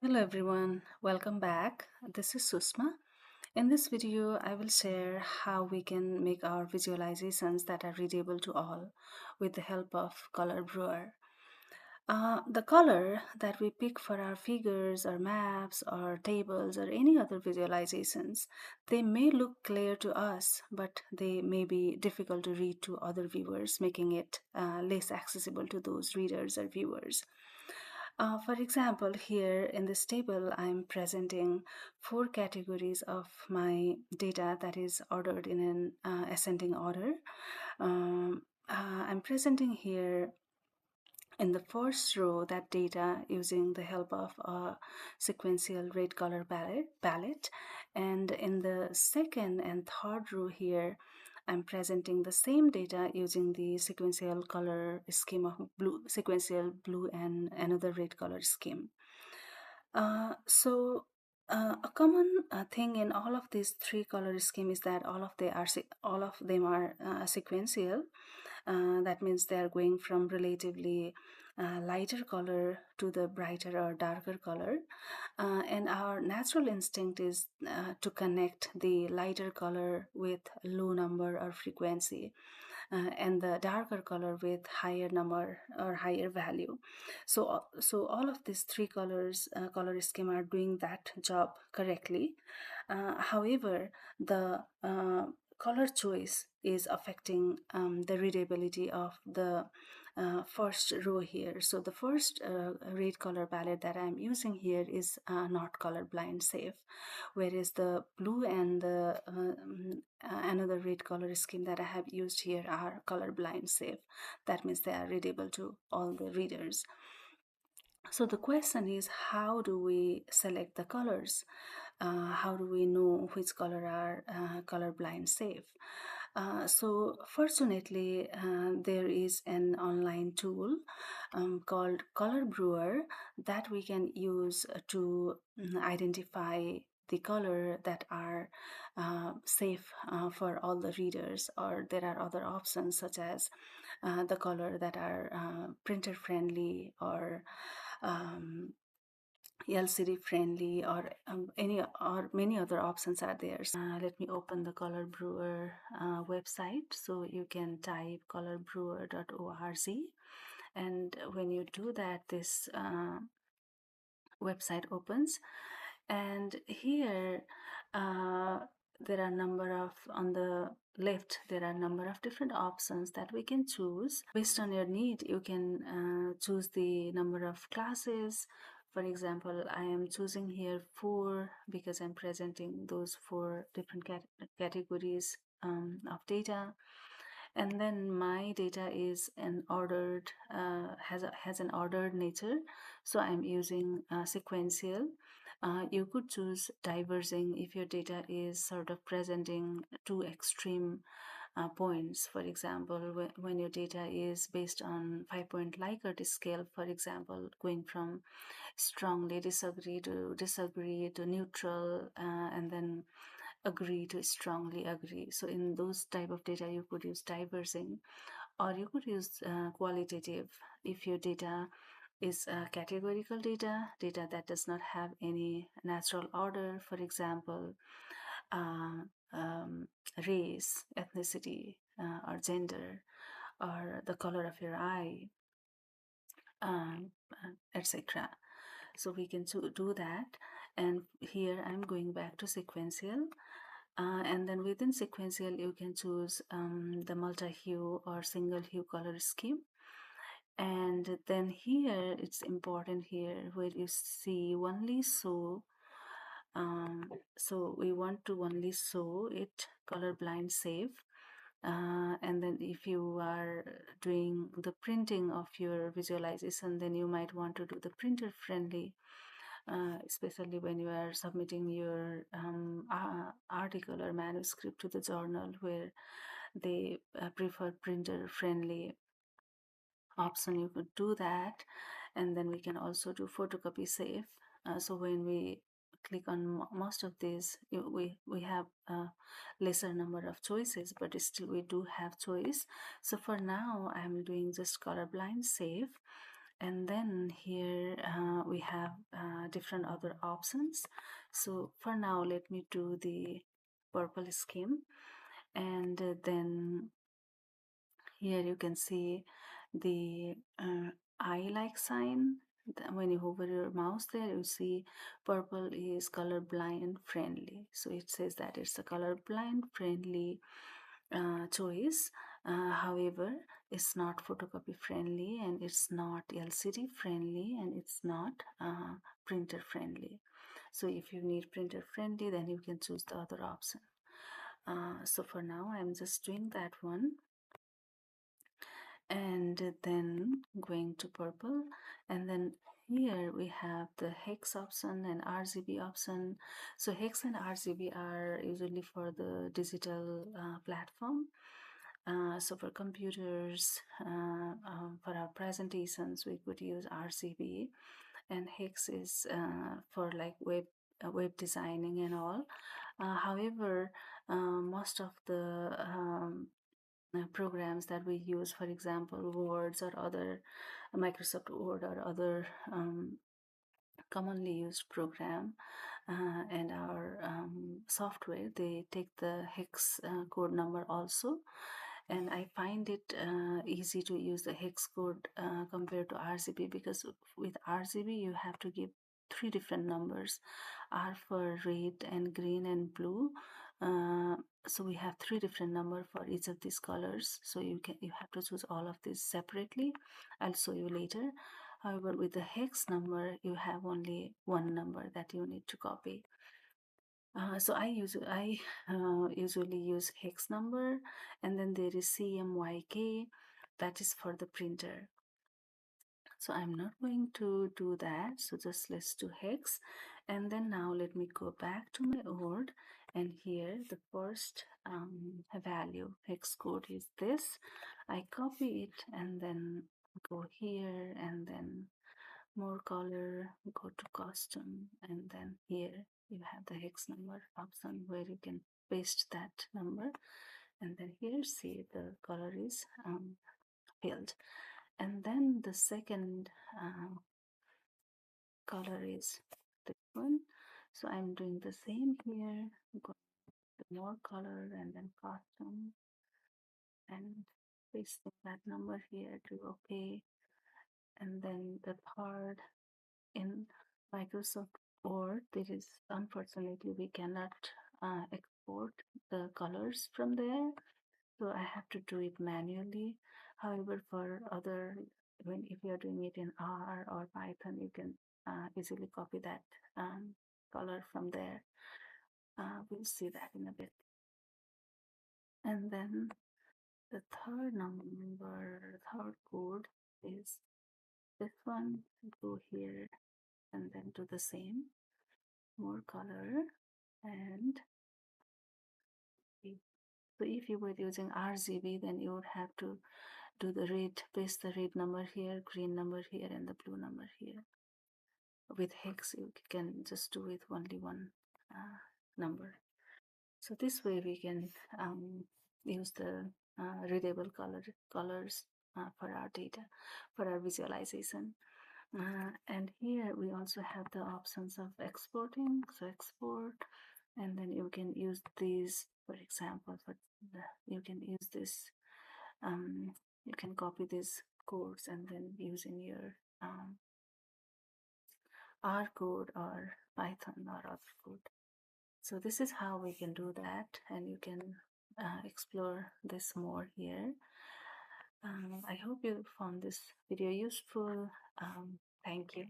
Hello everyone, welcome back. This is Sushma. In this video, I will share how we can make our visualizations that are readable to all with the help of ColorBrewer. The color that we pick for our figures or maps or tables or any other visualizations, they may look clear to us, but they may be difficult to read to other viewers, making it less accessible to those readers or viewers. For example, here in this table, I'm presenting four categories of my data that is ordered in an ascending order. I'm presenting here in the first row that data using the help of a sequential red color palette, and in the second and third row here I'm presenting the same data using the sequential color scheme of sequential blue and another red color scheme. A common thing in all of these three color scheme is that all of them are sequential. That means they are going from relatively lighter color to the brighter or darker color. And our natural instinct is to connect the lighter color with low number or frequency, and the darker color with higher number or higher value. So all of these three color scheme are doing that job correctly. However, the color choice is affecting the readability of the first row here. So the first red color palette that I'm using here is not colorblind safe, whereas the blue and the another red color scheme that I have used here are colorblind safe. That means they are readable to all the readers. So the question is, how do we select the colors? How do we know which color are colorblind safe? So fortunately, there is an online tool called ColorBrewer that we can use to identify the color that are safe for all the readers, or there are other options such as the color that are printer friendly or LCD friendly, or any or many other options are there. Let me open the ColorBrewer website. So you can type colorbrewer.org, and when you do that, this website opens, and here there are number of, on the left there are number of different options that we can choose. Based on your need, you can choose the number of classes. For example, I am choosing here 4 because I'm presenting those 4 different categories of data. And then my data is an ordered has an ordered nature, so I'm using sequential. You could choose diverging if your data is sort of presenting two extreme points. For example, when your data is based on 5-point Likert scale, for example, going from strongly disagree to neutral, and then agree to strongly agree. So in those type of data, you could use diverging, or you could use qualitative if your data is categorical data that does not have any natural order. For example, uh, um, race, ethnicity, or gender, or the color of your eye, etc. So we can do that. And here I'm going back to sequential. And then within sequential, you can choose the multi-hue or single hue color scheme. And then here, it's important here where you see only show. So we want to only show it colorblind safe. And then if you are doing the printing of your visualization, then you might want to do the printer friendly, especially when you are submitting your article or manuscript to the journal, where they prefer printer friendly option. You could do that. And then we can also do photocopy safe. So when we click on most of these, we have a lesser number of choices, but still we do have choice. So for now, I'm doing just colorblind safe. And then here we have different other options. So for now, let me do the purple scheme, and then here you can see the eye-like sign. When you hover your mouse there, you see purple is colorblind friendly. So it says that it's a colorblind friendly choice. However, it's not photocopy friendly, and it's not LCD friendly, and it's not printer friendly. So if you need printer friendly, then you can choose the other option. So for now, I'm just doing that one, and then going to purple, and then here we have the hex option and RGB option. So hex and RGB are usually for the digital platform. So for computers, for our presentations, we could use RGB, and hex is for like web designing and all. However, most of the programs that we use, for example, Words or other Microsoft Word or other commonly used program, and our software, they take the hex code number also, and I find it easy to use the hex code compared to RGB, because with RGB you have to give three different numbers: R for red and green and blue. So we have three different number for each of these colors, so you have to choose all of these separately. I'll show you later. However, with the hex number, you have only one number that you need to copy. So I usually use hex number, and then there is CMYK, that is for the printer. So I'm not going to do that, so just let's do hex. And then now let me go back to my Word, and here the first value hex code is this. I copy it and then go here, and then more color, go to custom, and then here you have the hex number option where you can paste that number, and then here see the color is filled. And then the second color is this one, so I'm doing the same here, go to more color and then custom, and pasting that number here to OK. And then the third, in Microsoft Word, there is, unfortunately, we cannot export the colors from there, so I have to do it manually. However, for other, if you are doing it in R or Python, you can easily copy that color from there. We'll see that in a bit. And then the third number, third code is this one. Go here and then do the same, more color, and so if you were using RGB, then you would have to do the red, paste the red number here, green number here, and the blue number here. With hex, you can just do with only one number. So this way we can use the readable colors for our data, for our visualization. And here we also have the options of exporting. So export, and then you can use these, for example, you can use this, you can copy these codes and then use in your R code or Python or other code. So this is how we can do that, and you can explore this more here. I hope you found this video useful. Thank you.